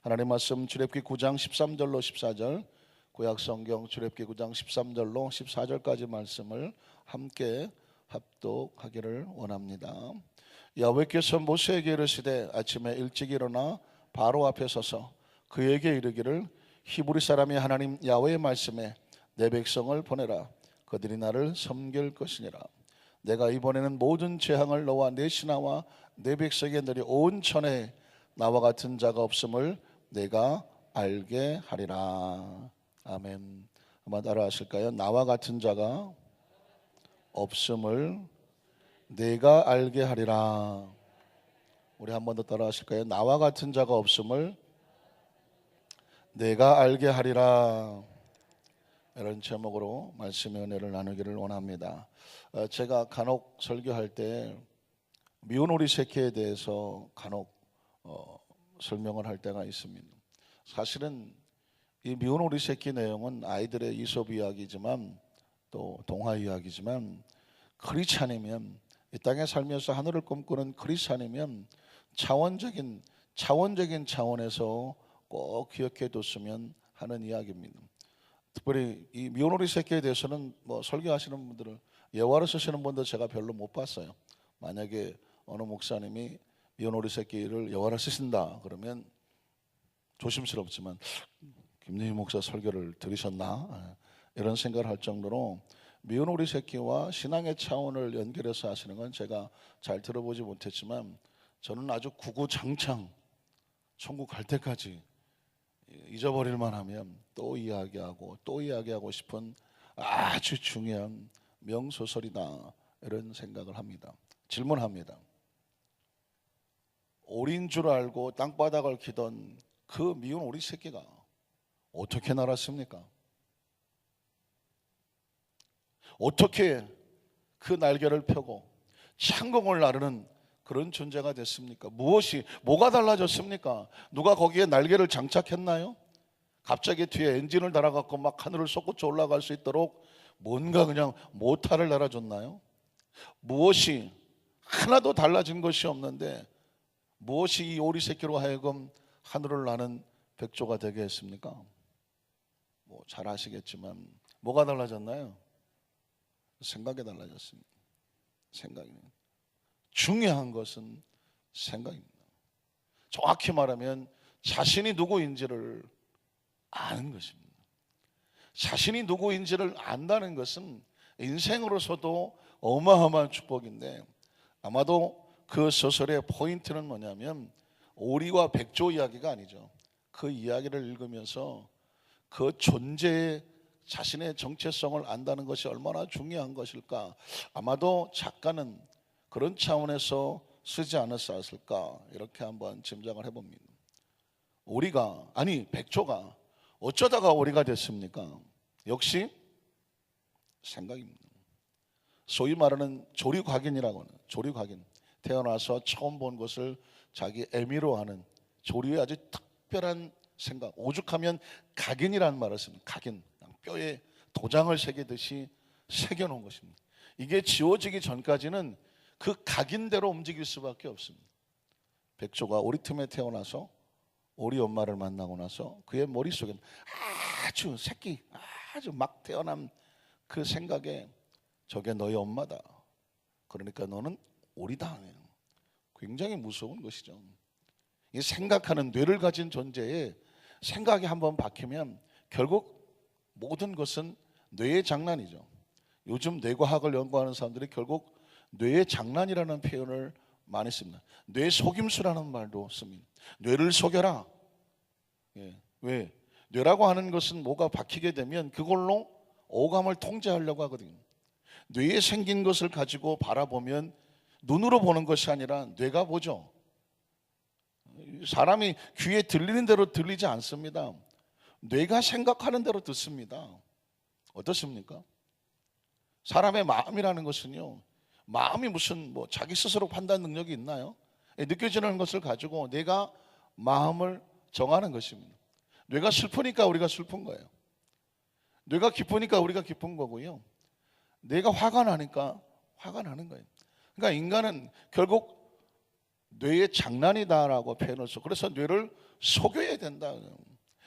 하나님 말씀 출애굽기 9장 13절로 14절, 구약성경 출애굽기 9장 13절로 14절까지 말씀을 함께 합독하기를 원합니다. 여호와께서 모세에게 이르시되 아침에 일찍 일어나 바로 앞에 서서 그에게 이르기를 히브리 사람이 하나님 야훼의 말씀에 내 백성을 보내라. 그들이 나를 섬길 것이니라. 내가 이번에는 모든 재앙을 너와 내 신하와 내 백성에게 내리 온 천하에 나와 같은 자가 없음을 내가 알게 하리라. 아멘. 한번 따라하실까요? 나와 같은 자가 없음을 내가 알게 하리라. 우리 한 번 더 따라하실까요? 나와 같은 자가 없음을 내가 알게 하리라. 이런 제목으로 말씀의 은혜를 나누기를 원합니다. 제가 간혹 설교할 때 미운 오리 새끼에 대해서 간혹 설명을 할 때가 있습니다. 사실은 이 미운 오리 새끼 내용은 아이들의 이솝 이야기지만 또 동화 이야기지만 크리스찬이면 이 땅에 살면서 하늘을 꿈꾸는 크리스찬이면 차원적인 차원에서 꼭 기억해 뒀으면 하는 이야기입니다. 특별히 이 미운 오리 새끼에 대해서는 설교하시는 분들을 예화를 쓰시는 분들 제가 별로 못 봤어요. 만약에 어느 목사님이 미운 오리 새끼를 예화를 쓰신다 그러면 조심스럽지만 김대희 목사 설교를 들으셨나 이런 생각을 할 정도로 미운 오리 새끼와 신앙의 차원을 연결해서 하시는 건 제가 잘 들어보지 못했지만 저는 아주 구구장창 천국 갈 때까지 잊어버릴만 하면 또 이야기하고 싶은 아주 중요한 명소설이다 이런 생각을 합니다. 질문합니다. 오리인 줄 알고 땅바닥을 기던 그 미운 오리 새끼가 어떻게 날았습니까? 어떻게 그 날개를 펴고 창공을 나르는 그런 존재가 됐습니까? 뭐가 달라졌습니까? 누가 거기에 날개를 장착했나요? 갑자기 뒤에 엔진을 달아갖고 막 하늘을 솟구쳐 올라갈 수 있도록 뭔가 그냥 모타를 달아줬나요? 무엇이 하나도 달라진 것이 없는데 무엇이 이 오리 새끼로 하여금 하늘을 나는 백조가 되게 했습니까? 잘 아시겠지만 뭐가 달라졌나요? 생각이 달라졌습니다. 생각입니다. 중요한 것은 생각입니다. 정확히 말하면 자신이 누구인지를 아는 것입니다. 자신이 누구인지를 안다는 것은 인생으로서도 어마어마한 축복인데 아마도 그 소설의 포인트는 뭐냐면 오리와 백조 이야기가 아니죠. 그 이야기를 읽으면서 그 존재의 자신의 정체성을 안다는 것이 얼마나 중요한 것일까. 아마도 작가는 그런 차원에서 쓰지 않았을까 이렇게 한번 짐작을 해봅니다. 백조가 어쩌다가 오리가 됐습니까? 역시 생각입니다. 소위 말하는 조류곽인이라고 하는 조류곽인, 태어나서 처음 본 것을 자기 애미로 하는 조류의 아주 특별한 생각, 오죽하면 각인이라는 말을 씁니다. 각인, 뼈에 도장을 새기듯이 새겨놓은 것입니다. 이게 지워지기 전까지는 그 각인대로 움직일 수밖에 없습니다. 백조가 오리 틈에 태어나서 오리 엄마를 만나고 나서 그의 머릿속엔 아주 막 태어난 그 생각에 저게 너희 엄마다. 그러니까 너는 오리다. 굉장히 무서운 것이죠. 이 생각하는 뇌를 가진 존재에 생각이 한번 박히면 결국 모든 것은 뇌의 장난이죠. 요즘 뇌과학을 연구하는 사람들이 결국 뇌의 장난이라는 표현을 많이 씁니다. 뇌 속임수라는 말도 씁니다. 뇌를 속여라. 왜? 뇌라고 하는 것은 뭐가 박히게 되면 그걸로 오감을 통제하려고 하거든요. 뇌에 생긴 것을 가지고 바라보면 눈으로 보는 것이 아니라 뇌가 보죠. 사람이 귀에 들리는 대로 들리지 않습니다. 뇌가 생각하는 대로 듣습니다. 어떻습니까? 사람의 마음이라는 것은요, 마음이 무슨 자기 스스로 판단 능력이 있나요? 느껴지는 것을 가지고 내가 마음을 정하는 것입니다. 뇌가 슬프니까 우리가 슬픈 거예요. 뇌가 기쁘니까 우리가 기쁜 거고요. 뇌가 화가 나니까 화가 나는 거예요. 그러니까 인간은 결국 뇌의 장난이다라고 표현을 써. 그래서 뇌를 속여야 된다.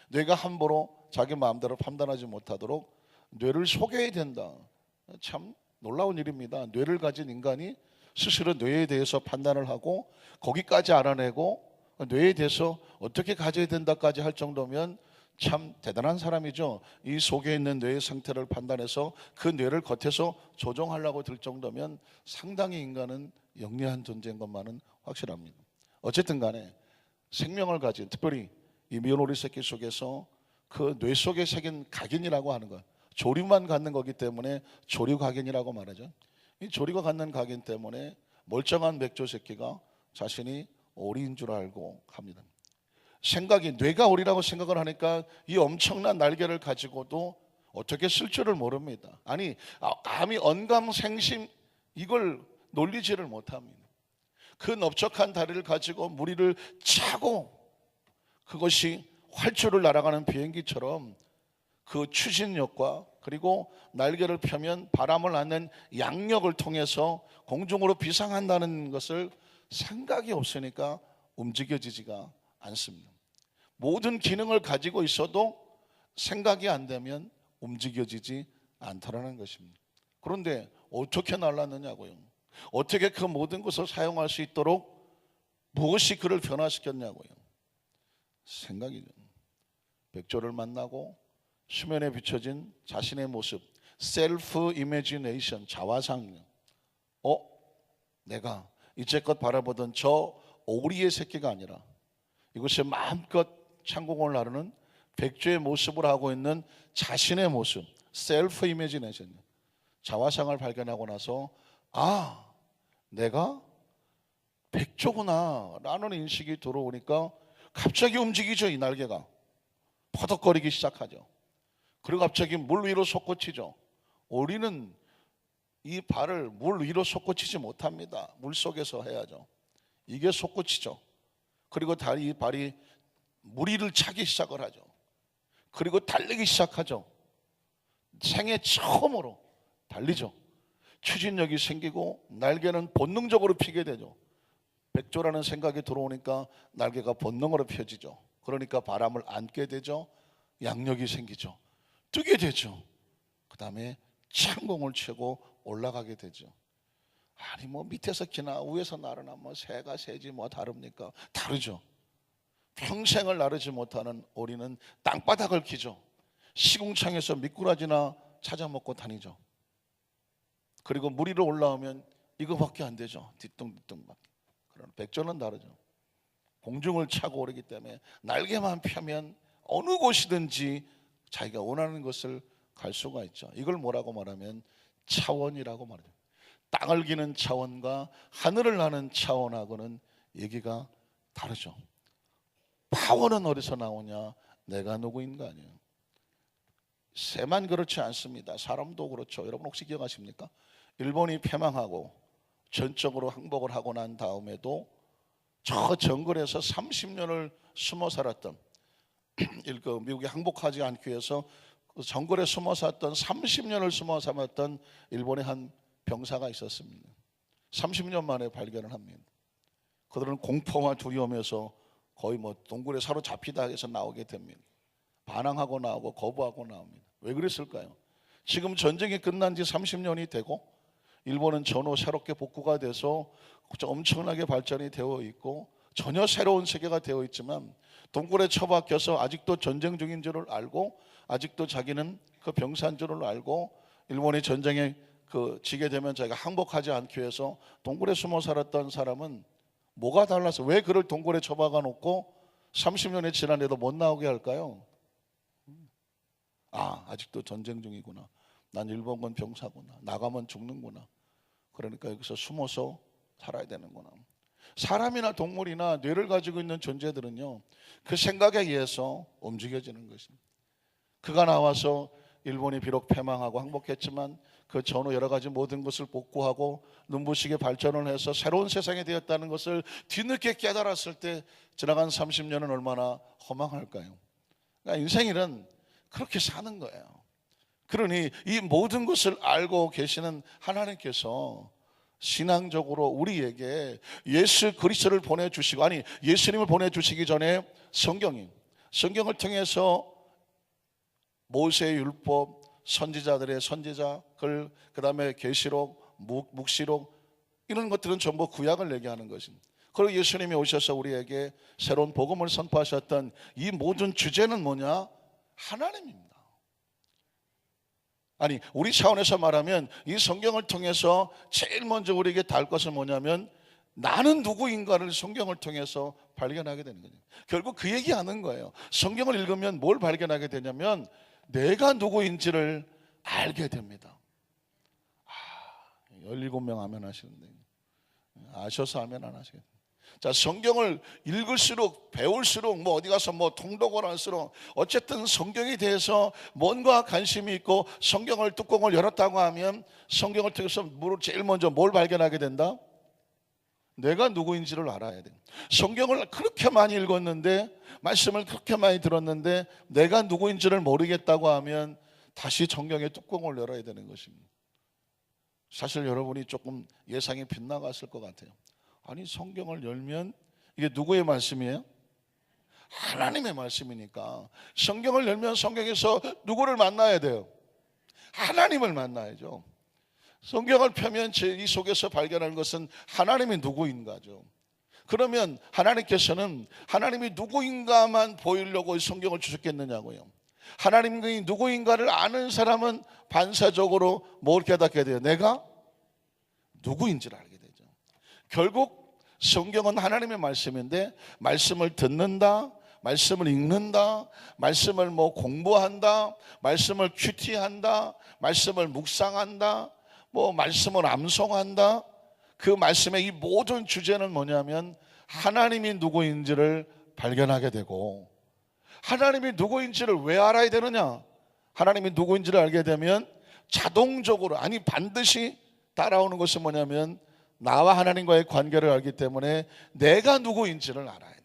뇌가 함부로 자기 마음대로 판단하지 못하도록 뇌를 속여야 된다. 참 놀라운 일입니다. 뇌를 가진 인간이 스스로 뇌에 대해서 판단을 하고 거기까지 알아내고 뇌에 대해서 어떻게 가져야 된다까지 할 정도면 참 대단한 사람이죠. 이 속에 있는 뇌의 상태를 판단해서 그 뇌를 겉에서 조종하려고 들 정도면 상당히 인간은 영리한 존재인 것만은 확실합니다. 어쨌든 간에 생명을 가진, 특별히 이 미혼오리 새끼 속에서 그 뇌 속에 새긴 각인이라고 하는 것, 조류만 갖는 거기 때문에 조류각인이라고 말하죠. 이 조류가 갖는 각인 때문에 멀쩡한 맥조 새끼가 자신이 오리인 줄 알고 합니다. 생각이, 뇌가 오리라고 생각을 하니까 이 엄청난 날개를 가지고도 어떻게 쓸 줄을 모릅니다. 아니, 감히 언감생심 이걸 놀리지를 못합니다. 그 넓적한 다리를 가지고 무리를 차고 그것이 활주를 날아가는 비행기처럼 그 추진력과 그리고 날개를 펴면 바람을 낳는 양력을 통해서 공중으로 비상한다는 것을 생각이 없으니까 움직여지지가 않습니다. 모든 기능을 가지고 있어도 생각이 안 되면 움직여지지 않더라는 것입니다. 그런데 어떻게 날랐느냐고요. 어떻게 그 모든 것을 사용할 수 있도록 무엇이 그를 변화시켰냐고요. 생각이죠. 백조를 만나고 수면에 비춰진 자신의 모습, 셀프 이미지네이션, 자화상. 내가 이제껏 바라보던 저 오리의 새끼가 아니라 이곳에 마음껏 창공을 나르는 백조의 모습을 하고 있는 자신의 모습, 셀프 이미지네이션, 자화상을 발견하고 나서 내가 백조구나 라는 인식이 들어오니까 갑자기 움직이죠. 이 날개가 퍼덕거리기 시작하죠. 그리고 갑자기 물 위로 솟구치죠. 오리는 이 발을 물 위로 솟구치지 못합니다. 물 속에서 해야죠. 이게 솟구치죠. 그리고 이 발이 물 위를 차기 시작을 하죠. 그리고 달리기 시작하죠. 생애 처음으로 달리죠. 추진력이 생기고 날개는 본능적으로 피게 되죠. 백조라는 생각이 들어오니까 날개가 본능으로 펴지죠. 그러니까 바람을 안게 되죠. 양력이 생기죠. 뜨게 되죠. 그 다음에 창공을 치고 올라가게 되죠. 아니 밑에서 기나 위에서 나르나 새가 새지 다릅니까? 다르죠. 평생을 나르지 못하는 오리는 땅바닥을 기죠. 시궁창에서 미꾸라지나 찾아먹고 다니죠. 그리고 물 위로 올라오면 이거밖에 안 되죠. 뒤뚱뒤뚱밖에. 그러나 백조는 다르죠. 공중을 차고 오르기 때문에 날개만 펴면 어느 곳이든지 자기가 원하는 것을 갈 수가 있죠. 이걸 뭐라고 말하면 차원이라고 말해요. 땅을 기는 차원과 하늘을 나는 차원하고는 얘기가 다르죠. 파워는 어디서 나오냐? 내가 누구인가 아니에요. 새만 그렇지 않습니다. 사람도 그렇죠. 여러분 혹시 기억하십니까? 일본이 패망하고 전적으로 항복을 하고 난 다음에도 저 정글에서 30년을 숨어 살았던 미국이 항복하지 않기 위해서 정글에 숨어 살았던 30년을 숨어 살았던 일본의 한 병사가 있었습니다. 30년 만에 발견을 합니다. 그들은 공포와 두려움에서 거의 동굴에 사로잡히다 해서 나오게 됩니다. 반항하고 나오고 거부하고 나옵니다. 왜 그랬을까요? 지금 전쟁이 끝난 지 30년이 되고 일본은 전후 새롭게 복구가 돼서 엄청나게 발전이 되어 있고 전혀 새로운 세계가 되어 있지만 동굴에 처박혀서 아직도 전쟁 중인 줄을 알고 아직도 자기는 그 병사인 줄을 알고 일본이 전쟁에 지게 되면 자기가 항복하지 않기 위해서 동굴에 숨어 살았던 사람은 뭐가 달라서 왜 그를 동굴에 처박아 놓고 30년이 지난데도 못 나오게 할까요? 아직도 전쟁 중이구나. 난 일본군 병사구나. 나가면 죽는구나. 그러니까 여기서 숨어서 살아야 되는구나. 사람이나 동물이나 뇌를 가지고 있는 존재들은요, 그 생각에 의해서 움직여지는 것입니다. 그가 나와서 일본이 비록 패망하고 항복했지만 그 전후 여러 가지 모든 것을 복구하고 눈부시게 발전을 해서 새로운 세상이 되었다는 것을 뒤늦게 깨달았을 때 지나간 30년은 얼마나 허망할까요? 그러니까 인생일은 그렇게 사는 거예요. 그러니 이 모든 것을 알고 계시는 하나님께서 신앙적으로 우리에게 예수 그리스도를 보내주시고, 아니 예수님을 보내주시기 전에 성경을 통해서 모세의 율법, 선지자들의 선지자글, 그 다음에 계시록, 묵시록, 이런 것들은 전부 구약을 얘기하는 것입니다. 그리고 예수님이 오셔서 우리에게 새로운 복음을 선포하셨던 이 모든 주제는 뭐냐? 하나님입니다. 아니, 우리 차원에서 말하면 이 성경을 통해서 제일 먼저 우리에게 닿을 것은 뭐냐면 나는 누구인가를 성경을 통해서 발견하게 되는 거예요. 결국 그 얘기하는 거예요. 성경을 읽으면 뭘 발견하게 되냐면 내가 누구인지를 알게 됩니다. 17명 아멘 하시는데 아셔서 아멘 안 하시겠어요? 자, 성경을 읽을수록 배울수록 뭐 어디 가서 뭐 통독을 할수록 어쨌든 성경에 대해서 뭔가 관심이 있고 성경을 뚜껑을 열었다고 하면 성경을 통해서 제일 먼저 뭘 발견하게 된다? 내가 누구인지를 알아야 돼. 성경을 그렇게 많이 읽었는데, 말씀을 그렇게 많이 들었는데 내가 누구인지를 모르겠다고 하면 다시 성경의 뚜껑을 열어야 되는 것입니다. 사실 여러분이 조금 예상이 빗나갔을 것 같아요. 아니, 성경을 열면 이게 누구의 말씀이에요? 하나님의 말씀이니까 성경을 열면 성경에서 누구를 만나야 돼요? 하나님을 만나야죠. 성경을 펴면 이 속에서 발견하는 것은 하나님이 누구인가죠. 그러면 하나님께서는 하나님이 누구인가만 보이려고 성경을 주셨겠느냐고요. 하나님이 누구인가를 아는 사람은 반사적으로 뭘 깨닫게 돼요? 내가 누구인지를 알게 되죠. 결국 성경은 하나님의 말씀인데, 말씀을 듣는다, 말씀을 읽는다, 말씀을 공부한다, 말씀을 큐티한다, 말씀을 묵상한다, 말씀을 암송한다. 그 말씀의 이 모든 주제는 뭐냐면 하나님이 누구인지를 발견하게 되고, 하나님이 누구인지를 왜 알아야 되느냐? 하나님이 누구인지를 알게 되면 자동적으로, 아니 반드시 따라오는 것은 뭐냐면 나와 하나님과의 관계를 알기 때문에 내가 누구인지를 알아야 돼.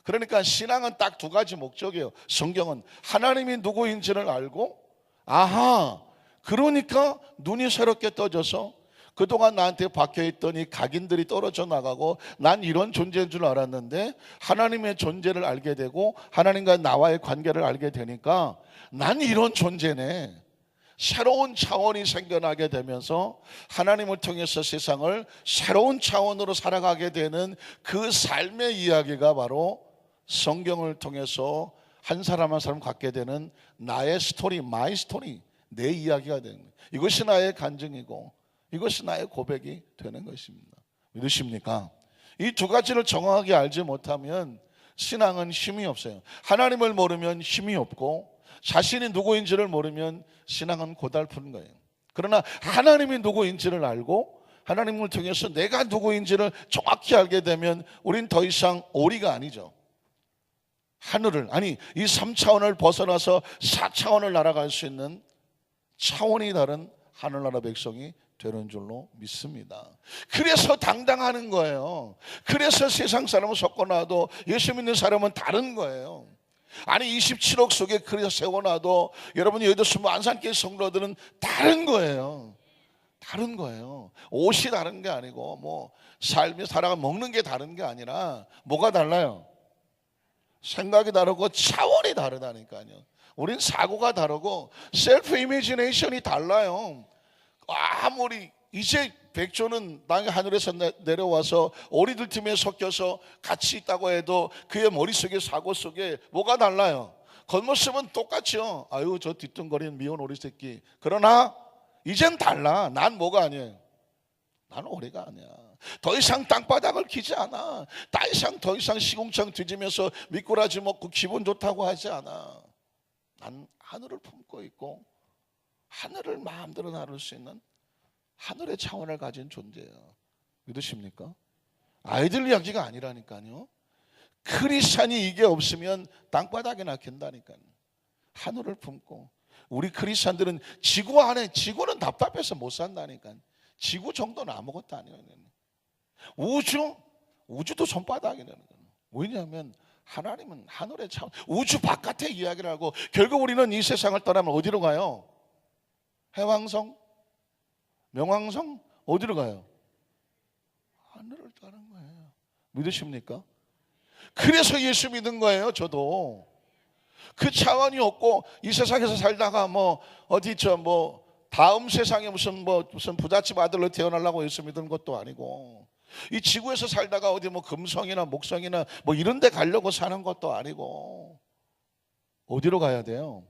그러니까 신앙은 딱 두 가지 목적이에요. 성경은 하나님이 누구인지를 알고, 아하, 그러니까 눈이 새롭게 떠져서 그동안 나한테 박혀있던 이 각인들이 떨어져 나가고 난 이런 존재인 줄 알았는데 하나님의 존재를 알게 되고 하나님과 나와의 관계를 알게 되니까 난 이런 존재네. 새로운 차원이 생겨나게 되면서 하나님을 통해서 세상을 새로운 차원으로 살아가게 되는 그 삶의 이야기가 바로 성경을 통해서 한 사람 한 사람 갖게 되는 나의 스토리, 마이 스토리, 내 이야기가 되는 거예요. 이것이 나의 간증이고 이것이 나의 고백이 되는 것입니다. 믿으십니까? 이 두 가지를 정확하게 알지 못하면 신앙은 힘이 없어요. 하나님을 모르면 힘이 없고 자신이 누구인지를 모르면 신앙은 고달픈 거예요. 그러나 하나님이 누구인지를 알고 하나님을 통해서 내가 누구인지를 정확히 알게 되면 우린 더 이상 오리가 아니죠. 하늘을, 아니 이 3차원을 벗어나서 4차원을 날아갈 수 있는 차원이 다른 하늘나라 백성이 되는 줄로 믿습니다. 그래서 당당하는 거예요. 그래서 세상 사람은 섞어놔도 예수 믿는 사람은 다른 거예요. 아니 27억 속에 그래서 세워놔도 여러분이 여의도 숨은 안산교회 성도들은 다른 거예요. 다른 거예요. 옷이 다른 게 아니고 삶이 살아가 먹는 게 다른 게 아니라 뭐가 달라요? 생각이 다르고 차원이 다르다니까요. 우린 사고가 다르고 셀프 이미지네이션이 달라요. 아무리 이제 백조는 땅의 하늘에서 내려와서 오리들 틈에 섞여서 같이 있다고 해도 그의 머릿속에 사고 속에 뭐가 달라요? 겉모습은 똑같죠. 아유 저 뒤뚱거리는 미운 오리 새끼. 그러나 이젠 달라. 난 뭐가 아니에요? 나는 오리가 아니야. 더 이상 땅바닥을 기지 않아. 더 이상 시궁창 뒤지면서 미꾸라지 먹고 기분 좋다고 하지 않아. 난 하늘을 품고 있고 하늘을 마음대로 나눌 수 있는 하늘의 차원을 가진 존재예요. 믿으십니까? 아이들 이야기가 아니라니까요. 크리스찬이 이게 없으면 땅바닥에 낚인다니까요. 하늘을 품고 우리 크리스찬들은 지구 안에, 지구는 답답해서 못 산다니까요. 지구 정도는 아무것도 아니에요. 우주도 손바닥이라는 거예요. 왜냐하면 하나님은 하늘의 차원, 우주 바깥의 이야기를 하고 결국 우리는 이 세상을 떠나면 어디로 가요? 해왕성? 명왕성? 어디로 가요? 살아가는 거예요. 믿으십니까? 그래서 예수 믿은 거예요. 저도 그 차원이 없고 이 세상에서 살다가 뭐 어디 뭐 다음 세상에 무슨 부잣집 아들로 태어나려고 예수 믿은 것도 아니고, 이 지구에서 살다가 어디 뭐 금성이나 목성이나 뭐 이런 데 가려고 사는 것도 아니고, 어디로 가야 돼요?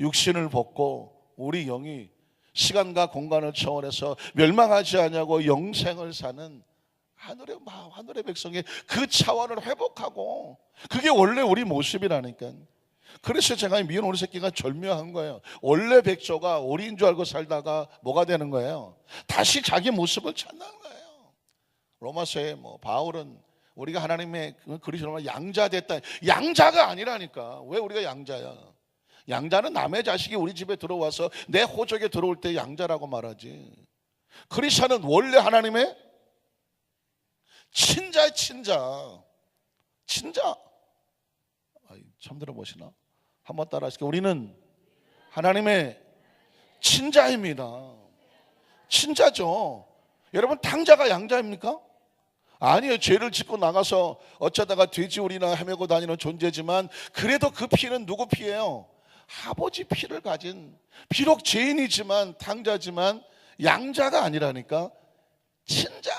육신을 벗고 우리 영이 시간과 공간을 초월해서 멸망하지 않냐고 영생을 사는 하늘의 백성의 그 차원을 회복하고, 그게 원래 우리 모습이라니까. 그래서 제가 미운 우리 새끼가 절묘한 거예요. 원래 백조가 오리인 줄 알고 살다가 뭐가 되는 거예요? 다시 자기 모습을 찾는 거예요. 로마서에 바울은 우리가 하나님의 그리스도로 양자 됐다. 양자가 아니라니까. 왜 우리가 양자야? 양자는 남의 자식이 우리 집에 들어와서 내 호적에 들어올 때 양자라고 말하지. 그리스도는 원래 하나님의 친자의 친자. 처음 들어보시나? 한번 따라 하실게요. 우리는 하나님의 친자입니다. 친자죠. 여러분, 탕자가 양자입니까? 아니에요. 죄를 짓고 나가서 어쩌다가 돼지우리나 헤매고 다니는 존재지만, 그래도 그 피는 누구 피예요? 아버지 피를 가진, 비록 죄인이지만 탕자지만 양자가 아니라니까. 친자.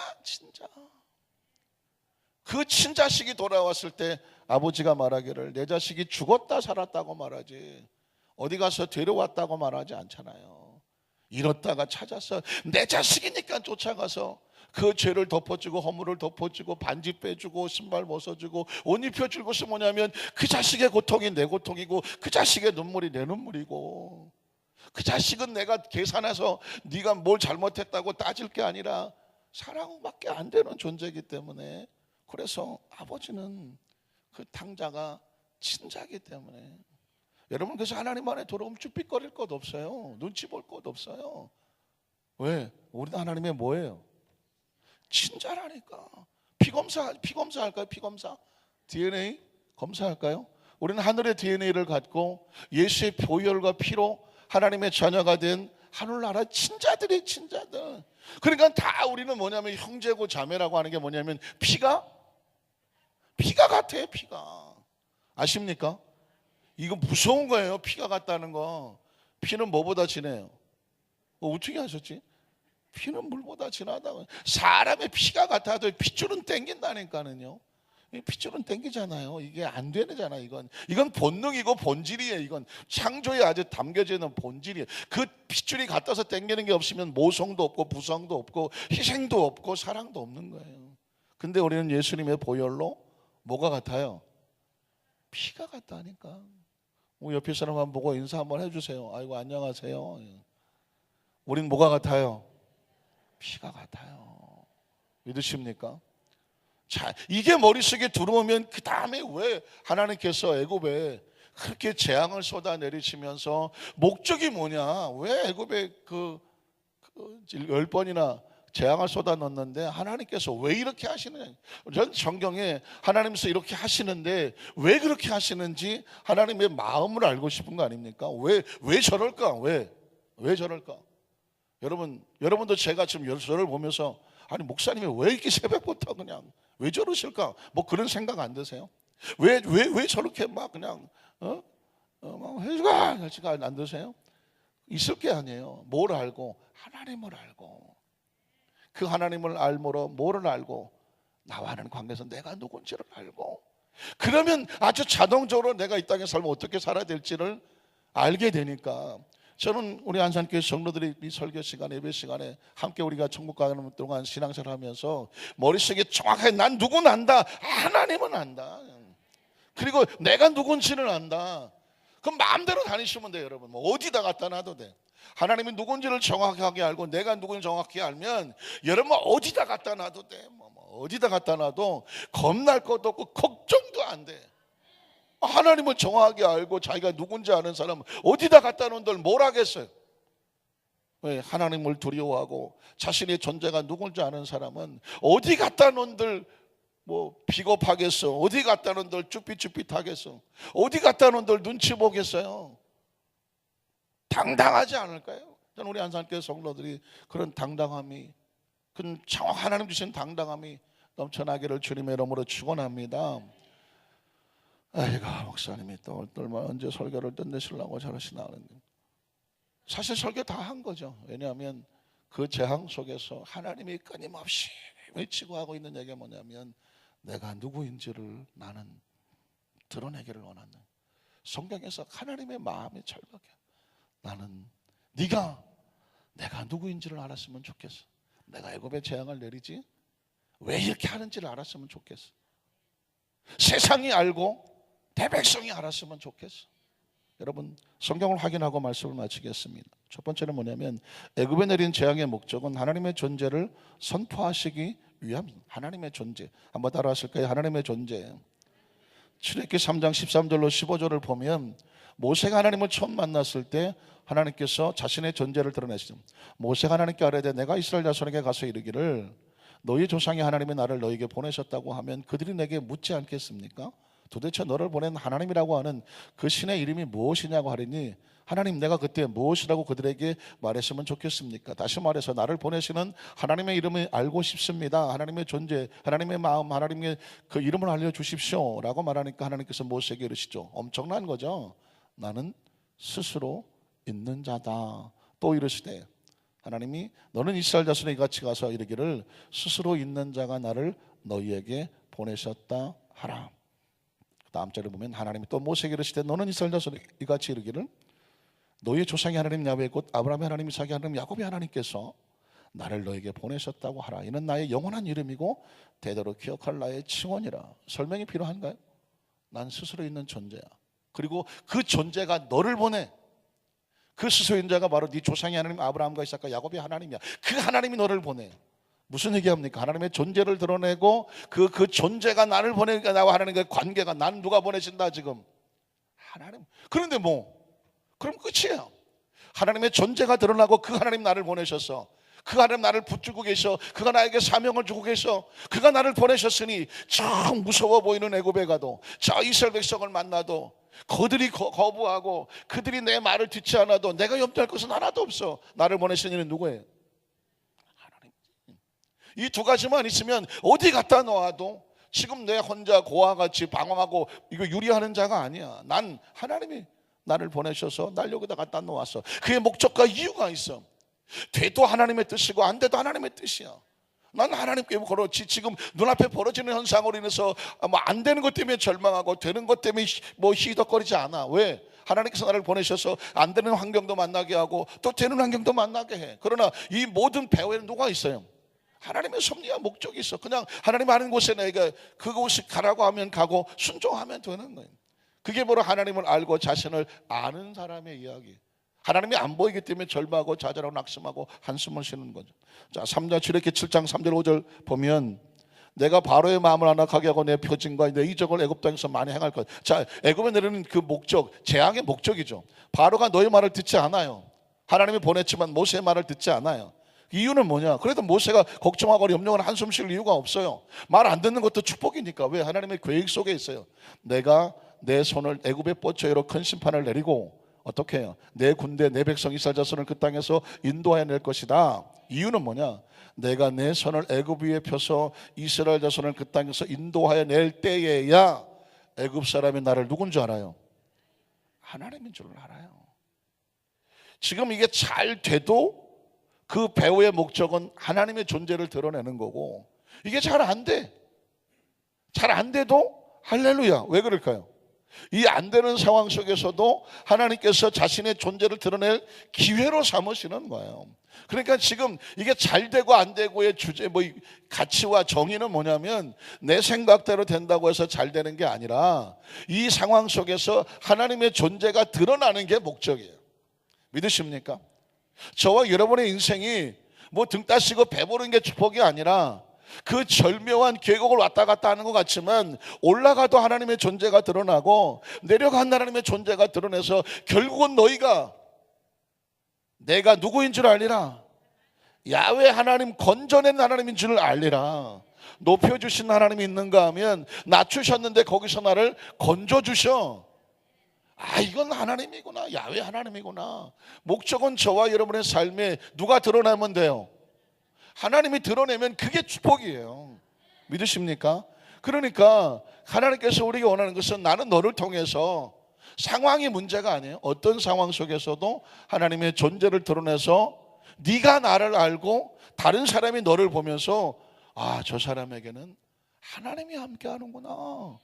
그 친자식이 돌아왔을 때 아버지가 말하기를 내 자식이 죽었다 살았다고 말하지, 어디 가서 데려왔다고 말하지 않잖아요. 잃었다가 찾아서 내 자식이니까 쫓아가서 그 죄를 덮어주고 허물을 덮어주고 반지 빼주고 신발 벗어주고 옷 입혀줄 것이 뭐냐면, 그 자식의 고통이 내 고통이고 그 자식의 눈물이 내 눈물이고, 그 자식은 내가 계산해서 네가 뭘 잘못했다고 따질 게 아니라 사랑밖에 안 되는 존재이기 때문에, 그래서 아버지는 그 탕자가 친자이기 때문에, 여러분, 그래서 하나님 안에 돌아오면 쭈삣거릴 것 없어요. 눈치 볼 것 없어요. 왜? 우리는 하나님의 뭐예요? 친자라니까. 피검사 할까요? 피검사? DNA 검사할까요? 우리는 하늘의 DNA를 갖고 예수의 보혈과 피로 하나님의 자녀가 된 하늘나라 친자들. 그러니까 다 우리는 뭐냐면 형제고 자매라고 하는 게 뭐냐면 피가 같아요. 피가. 아십니까? 이거 무서운 거예요. 피가 같다는 거. 피는 뭐보다 진해요? 어떻게 하셨지? 피는 물보다 진하다고. 사람의 피가 같아도 핏줄은 땡긴다니까는요. 핏줄은 땡기잖아요. 이게 안 되잖아요. 이건 본능이고 본질이에요. 이건 창조에 아주 담겨져 있는 본질이에요. 그 핏줄이 같아서 땡기는 게 없으면 모성도 없고 부성도 없고 희생도 없고 사랑도 없는 거예요. 근데 우리는 예수님의 보혈로 뭐가 같아요? 피가 같다니까. 옆에 사람 한번 보고 인사 한번 해주세요. 아이고 안녕하세요. 우린 뭐가 같아요? 피가 같아요. 믿으십니까? 자, 이게 머릿속에 들어오면 그 다음에 왜 하나님께서 애굽에 그렇게 재앙을 쏟아내리시면서 목적이 뭐냐? 왜 애굽에 그 10번이나 재앙을 쏟아 넣었는데 하나님께서 왜 이렇게 하시느냐? 전 성경에 하나님께서 이렇게 하시는데 왜 그렇게 하시는지 하나님의 마음을 알고 싶은 거 아닙니까? 왜 저럴까? 왜 저럴까? 여러분도 제가 지금 저를 보면서 아니 목사님이 왜 이렇게 새벽부터 그냥 왜 저러실까? 뭐 그런 생각 안 드세요? 왜 저렇게 막 그냥 막 해주가 안 드세요? 있을 게 아니에요. 뭘 알고? 하나님을 알고, 그 하나님을 알므로 뭐를 알고? 나와 하는 관계에서 내가 누군지를 알고, 그러면 아주 자동적으로 내가 이 땅에 살면 어떻게 살아야 될지를 알게 되니까, 저는 우리 안산교회 성도들이 이 설교 시간에 예배 시간에 함께 우리가 천국 가는 동안 신앙생활 하면서 머릿속에 정확하게 난 누군 안다. 하나님은 안다. 그리고 내가 누군지는 안다. 그럼 마음대로 다니시면 돼요. 여러분 뭐 어디다 갖다 놔도 돼. 하나님이 누군지를 정확하게 알고 내가 누군지 정확히 알면 여러분 어디다 갖다 놔도 돼. 어디다 갖다 놔도 겁날 것도 없고 걱정도 안 돼. 하나님을 정확하게 알고 자기가 누군지 아는 사람은 어디다 갖다 놓은들 뭘 하겠어요? 왜? 하나님을 두려워하고 자신의 존재가 누군지 아는 사람은 어디 갖다 놓은들 뭐 비겁하겠어? 어디 갖다 놓은들 쭈삣쭈삣하겠어? 어디 갖다 놓은들 눈치 보겠어요? 당당하지 않을까요? 저는 우리 안산교회 성도들이 그런 당당함이, 그런 하나님 주신 당당함이 넘쳐나기를 주님의 이름으로 축원합니다. 아이고, 목사님이 또 언제 설교를 끝내시려고 저러시나 하는데, 사실 설교 다 한 거죠. 왜냐하면 그 재앙 속에서 하나님이 끊임없이 외치고 하고 있는 얘기가 뭐냐면, 내가 누구인지를 나는 드러내기를 원하는, 성경에서 하나님의 마음이 절박해. 나는 네가 내가 누구인지를 알았으면 좋겠어. 내가 애굽에 재앙을 내리지 왜 이렇게 하는지를 알았으면 좋겠어. 세상이 알고 대백성이 알았으면 좋겠어. 여러분, 성경을 확인하고 말씀을 마치겠습니다. 첫 번째는 뭐냐면, 애굽에 내린 재앙의 목적은 하나님의 존재를 선포하시기 위함입니다. 하나님의 존재, 한번 따라하실까요? 하나님의 존재. 출애굽기 3장 13절로 15절을 보면, 모세가 하나님을 처음 만났을 때 하나님께서 자신의 존재를 드러내시죠. 모세가 하나님께 아뢰되 내가 이스라엘 자손에게 가서 이르기를 너희 조상이 하나님이 나를 너에게 보내셨다고 하면 그들이 내게 묻지 않겠습니까? 도대체 너를 보낸 하나님이라고 하는 그 신의 이름이 무엇이냐고 하리니, 하나님, 내가 그때 무엇이라고 그들에게 말했으면 좋겠습니까? 다시 말해서 나를 보내시는 하나님의 이름을 알고 싶습니다. 하나님의 존재, 하나님의 마음, 하나님의 그 이름을 알려주십시오 라고 말하니까 하나님께서 모세에게 이르시죠. 엄청난 거죠. 나는 스스로 있는 자다. 또 이르시되, 하나님이 너는 이스라엘 자손에 이같이 가서 이르기를 스스로 있는 자가 나를 너희에게 보내셨다 하라. 다음 절을 보면 하나님이 또 모세에게 이르시되 너는 이스라엘 자손에 이같이 이르기를 너희의 조상의 하나님 야훼 곧 아브라함의 하나님, 이삭의 하나님, 야곱의 하나님께서 나를 너에게 보내셨다고 하라. 이는 나의 영원한 이름이고 대대로 기억할 나의 칭언이라. 설명이 필요한가요? 난 스스로 있는 존재야. 그리고 그 존재가 너를 보내. 그 스스로 있는 자가 바로 네 조상의 하나님 아브라함과 이삭과 야곱의 하나님이야. 그 하나님이 너를 보내. 무슨 얘기합니까? 하나님의 존재를 드러내고 그 존재가 나를 보내니까 나와 하나님과의 관계가, 난 누가 보내신다 지금? 하나님. 그런데 그럼 끝이에요. 하나님의 존재가 드러나고 그 하나님 나를 보내셔서, 그 하나님 나를 붙들고 계셔, 그가 나에게 사명을 주고 계셔, 그가 나를 보내셨으니 저 무서워 보이는 애굽에 가도, 저 이스라엘 백성을 만나도 그들이 거부하고 그들이 내 말을 듣지 않아도 내가 염려할 것은 하나도 없어. 나를 보내신 이는 누구예요? 하나님. 이 두 가지만 있으면 어디 갖다 놓아도 지금 내 혼자 고아와 같이 방황하고 이거 유리하는 자가 아니야. 난 하나님이 나를 보내셔서 날 여기다 갖다 놓았어. 그의 목적과 이유가 있어. 돼도 하나님의 뜻이고 안 돼도 하나님의 뜻이야. 난 하나님께 그렇지, 지금 눈앞에 벌어지는 현상으로 인해서 안 되는 것 때문에 절망하고 되는 것 때문에 희덕거리지 않아. 왜? 하나님께서 나를 보내셔서 안 되는 환경도 만나게 하고 또 되는 환경도 만나게 해. 그러나 이 모든 배후에는 누가 있어요? 하나님의 섭리와 목적이 있어. 그냥 하나님 아는 곳에 내가 그곳이 가라고 하면 가고 순종하면 되는 거예요. 그게 바로 하나님을 알고 자신을 아는 사람의 이야기. 하나님이 안 보이기 때문에 절망하고 좌절하고 낙심하고 한숨을 쉬는 거죠. 자, 3장 출애굽기 7장 3절 5절 보면, 내가 바로의 마음을 안악하게 하고 내 표징과 내 이적을 애굽 땅에서 많이 행할 것. 자, 애굽에 내리는 그 목적, 재앙의 목적이죠. 바로가 너의 말을 듣지 않아요. 하나님이 보냈지만 모세의 말을 듣지 않아요. 이유는 뭐냐? 그래도 모세가 걱정하고 염려하고 한숨 쉴 이유가 없어요. 말 안 듣는 것도 축복이니까. 왜? 하나님의 계획 속에 있어요. 내가 내 손을 애굽에 뻗쳐 이로 큰 심판을 내리고 어떻게 해요? 내 군대 내 백성 이스라엘 자손을 그 땅에서 인도하여 낼 것이다. 이유는 뭐냐? 내가 내 손을 애굽 위에 펴서 이스라엘 자손을 그 땅에서 인도하여 낼 때에야 애굽 사람이 나를 누군 줄 알아요? 하나님인 줄 알아요. 지금 이게 잘 돼도 그 배후의 목적은 하나님의 존재를 드러내는 거고, 이게 잘 안 돼. 잘 안 돼도 할렐루야. 왜 그럴까요? 이 안 되는 상황 속에서도 하나님께서 자신의 존재를 드러낼 기회로 삼으시는 거예요. 그러니까 지금 이게 잘 되고 안 되고의 주제, 가치와 정의는 뭐냐면, 내 생각대로 된다고 해서 잘 되는 게 아니라 이 상황 속에서 하나님의 존재가 드러나는 게 목적이에요. 믿으십니까? 저와 여러분의 인생이 등 따시고 배부른 게 축복이 아니라 그 절묘한 계곡을 왔다 갔다 하는 것 같지만, 올라가도 하나님의 존재가 드러나고 내려간 하나님의 존재가 드러내서 결국은 너희가 내가 누구인 줄 알리라. 야훼 하나님, 건져낸 하나님인 줄 알리라. 높여주신 하나님이 있는가 하면 낮추셨는데 거기서 나를 건져주셔. 이건 하나님이구나. 야훼 하나님이구나. 목적은 저와 여러분의 삶에 누가 드러나면 돼요? 하나님이 드러내면 그게 축복이에요. 믿으십니까? 그러니까 하나님께서 우리에게 원하는 것은 나는 너를 통해서, 상황이 문제가 아니에요. 어떤 상황 속에서도 하나님의 존재를 드러내서 네가 나를 알고 다른 사람이 너를 보면서 아, 저 사람에게는 하나님이 함께 하는구나,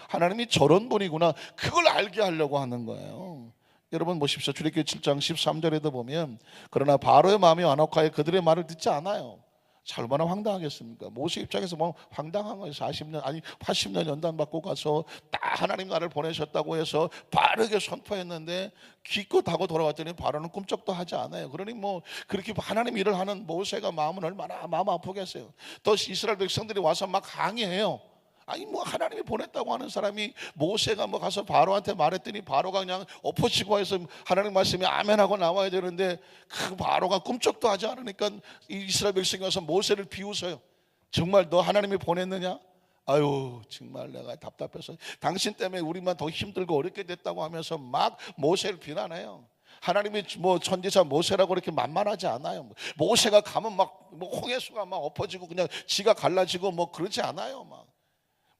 하나님이 저런 분이구나, 그걸 알게 하려고 하는 거예요. 여러분 보십시오. 출애굽기 7장 13절에도 보면 그러나 바로의 마음이 완악하여 그들의 말을 듣지 않아요. 자, 얼마나 황당하겠습니까? 모세 입장에서 뭐 황당한 거예요. 40년 아니 80년 연단 받고 가서 딱 하나님 나를 보내셨다고 해서 빠르게 선포했는데 기껏 하고 돌아왔더니 바로는 꿈쩍도 하지 않아요. 그러니 뭐 그렇게 하나님 일을 하는 모세가 마음은 얼마나 마음 아프겠어요. 또 이스라엘 백성들이 와서 막 항의해요. 아니 뭐 하나님이 보냈다고 하는 사람이, 모세가 뭐 가서 바로한테 말했더니 바로가 그냥 엎어치고 해서 하나님 말씀이 아멘하고 나와야 되는데 그 바로가 꿈쩍도 하지 않으니까 이스라엘 백성이 와서 모세를 비웃어요. 정말 너 하나님이 보냈느냐? 아유 정말 내가 답답해서 당신 때문에 우리만 더 힘들고 어렵게 됐다고 하면서 막 모세를 비난해요. 하나님이 뭐 선지자 모세라고 그렇게 만만하지 않아요. 모세가 가면 막 뭐 홍해수가 막 엎어지고 그냥 지가 갈라지고 뭐 그러지 않아요. 막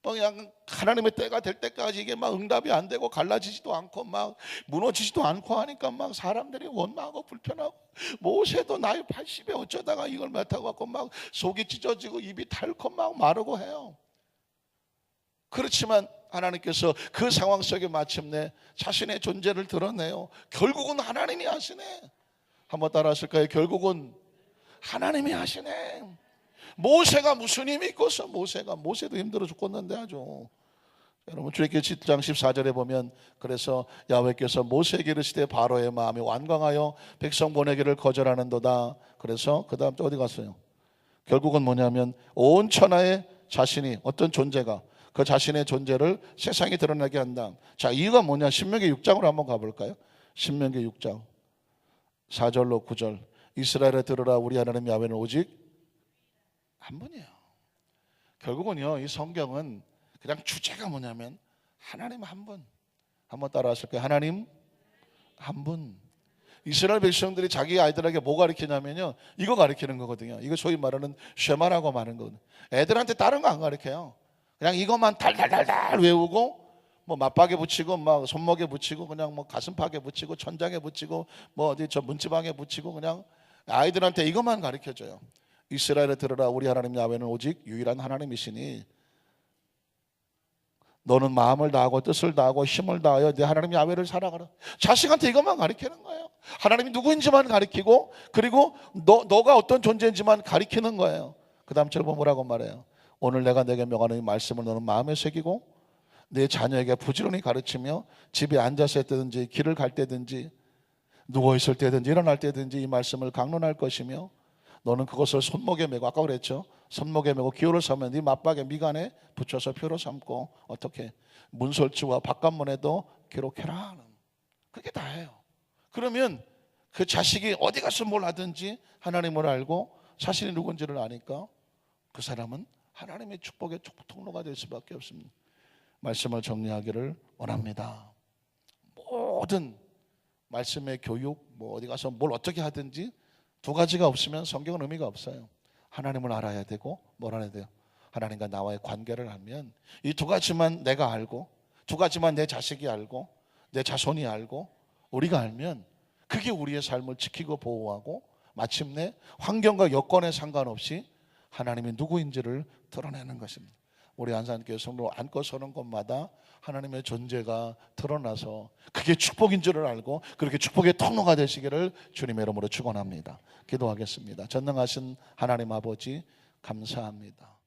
그냥 하나님의 때가 될 때까지 이게 막 응답이 안 되고 갈라지지도 않고 막 무너지지도 않고 하니까 막 사람들이 원망하고 불편하고, 모세도 나이 80에 어쩌다가 이걸 맡아고 갖고 막 속이 찢어지고 입이 닳고 막 마르고 해요. 그렇지만 하나님께서 그 상황 속에 마침내 자신의 존재를 드러내요. 결국은 하나님이 하시네. 한번 따라 하실까요? 결국은 하나님이 하시네. 모세가 무슨 힘이 있겠어? 모세도 힘들어 죽겠는데 아주. 여러분 출애굽기 7장 14절에 보면 그래서 야훼께서 모세에게 이르시되 바로의 마음이 완강하여 백성 보내기를 거절하는도다. 그래서 그 다음 또 어디 갔어요? 결국은 뭐냐면 온 천하에 자신이 어떤 존재가 그 자신의 존재를 세상에 드러나게 한다. 자, 이유가 뭐냐? 신명기 6장으로 한번 가볼까요? 신명기 6장 4절로 9절. 이스라엘에 들으라, 우리 하나님 야훼는 오직 한 분이에요. 결국은요, 이 성경은 그냥 주제가 뭐냐면 하나님 한 분. 한번 따라 하실까요? 하나님 한 분. 이스라엘 백성들이 자기 아이들에게 뭐 가르치냐면요, 이거 가르치는 거거든요. 이거 소위 말하는 쉐마라고 말하는 거거든요. 애들한테 다른 거 안 가르쳐요. 그냥 이것만 달달달달 외우고 뭐 맞박에 붙이고 막 손목에 붙이고 그냥 뭐 가슴팍에 붙이고 천장에 붙이고 뭐 어디 저 문지방에 붙이고 그냥 아이들한테 이것만 가르쳐줘요. 이스라엘에 들으라, 우리 하나님 야훼는 오직 유일한 하나님이시니 너는 마음을 다하고 뜻을 다하고 힘을 다하여 내 하나님 야훼를 살아가라. 자식한테 이것만 가르치는 거예요. 하나님이 누구인지만 가르치고, 그리고 너가 어떤 존재인지만 가르치는 거예요. 그 다음 절 보면 뭐라고 말해요? 오늘 내가 내게 명하는 이 말씀을 너는 마음에 새기고 내 자녀에게 부지런히 가르치며 집에 앉아서 때든지 길을 갈 때든지 누워있을 때든지 일어날 때든지 이 말씀을 강론할 것이며 너는 그것을 손목에 메고, 아까 그랬죠? 손목에 메고 기호를 삼으면 네 맞박에 미간에 붙여서 표로 삼고 어떻게 문설주와 바깥문에도 기록해라. 그게 다예요. 그러면 그 자식이 어디 가서 뭘 하든지 하나님을 알고 자신이 누군지를 아니까 그 사람은 하나님의 축복의 통로가 될 수밖에 없습니다. 말씀을 정리하기를 원합니다. 모든 말씀의 교육, 뭐 어디 가서 뭘 어떻게 하든지 두 가지가 없으면 성경은 의미가 없어요. 하나님을 알아야 되고 뭘 알아야 돼요? 하나님과 나와의 관계를 하면 이 두 가지만 내가 알고, 두 가지만 내 자식이 알고 내 자손이 알고 우리가 알면 그게 우리의 삶을 지키고 보호하고 마침내 환경과 여건에 상관없이 하나님이 누구인지를 드러내는 것입니다. 우리 안산교회 성도 앉고 서는 곳마다 하나님의 존재가 드러나서 그게 축복인 줄을 알고 그렇게 축복의 통로가 되시기를 주님의 이름으로 축원합니다. 기도하겠습니다. 전능하신 하나님 아버지 감사합니다.